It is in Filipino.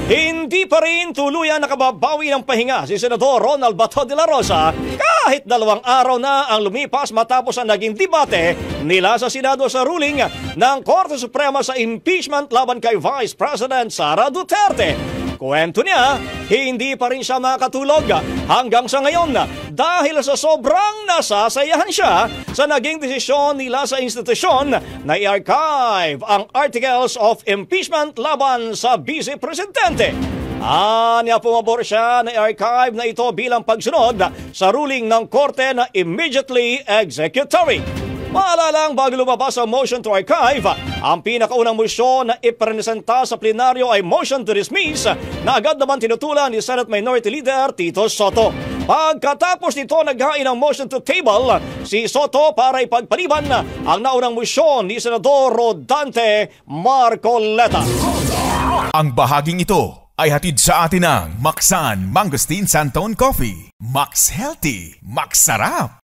Hindi pa rin tuluyan nakababawi ng pahinga si Senador Ronald Bato de la Rosa kahit 2 araw na ang lumipas matapos ang naging debate nila sa Senado sa ruling ng Korte Suprema sa impeachment laban kay Vice President Sara Duterte. Kwento niya, hindi pa rin siya makatulog hanggang sa ngayon dahil sa sobrang nasasayahan siya sa naging desisyon nila sa institusyon na i-archive ang articles of impeachment laban sa Vice Presidente. Anya pumabor siya na i-archive na ito bilang pagsunod sa ruling ng korte na immediately executory. Maalalang bago lumabas ang motion to archive, ang pinakaunang motion na ipresenta sa plenaryo ay motion to dismiss na agad naman tinutulan ni Senate Minority Leader Tito Soto. Pagkatapos nito naghain ng motion to table si Soto para ipagpaliban ang naunang motion ni Senador Rodante Marcoleta. Ang bahaging ito ay hatid sa atin ng Maxan Mangosteen Santon Coffee. Max Healthy, Max Sarap.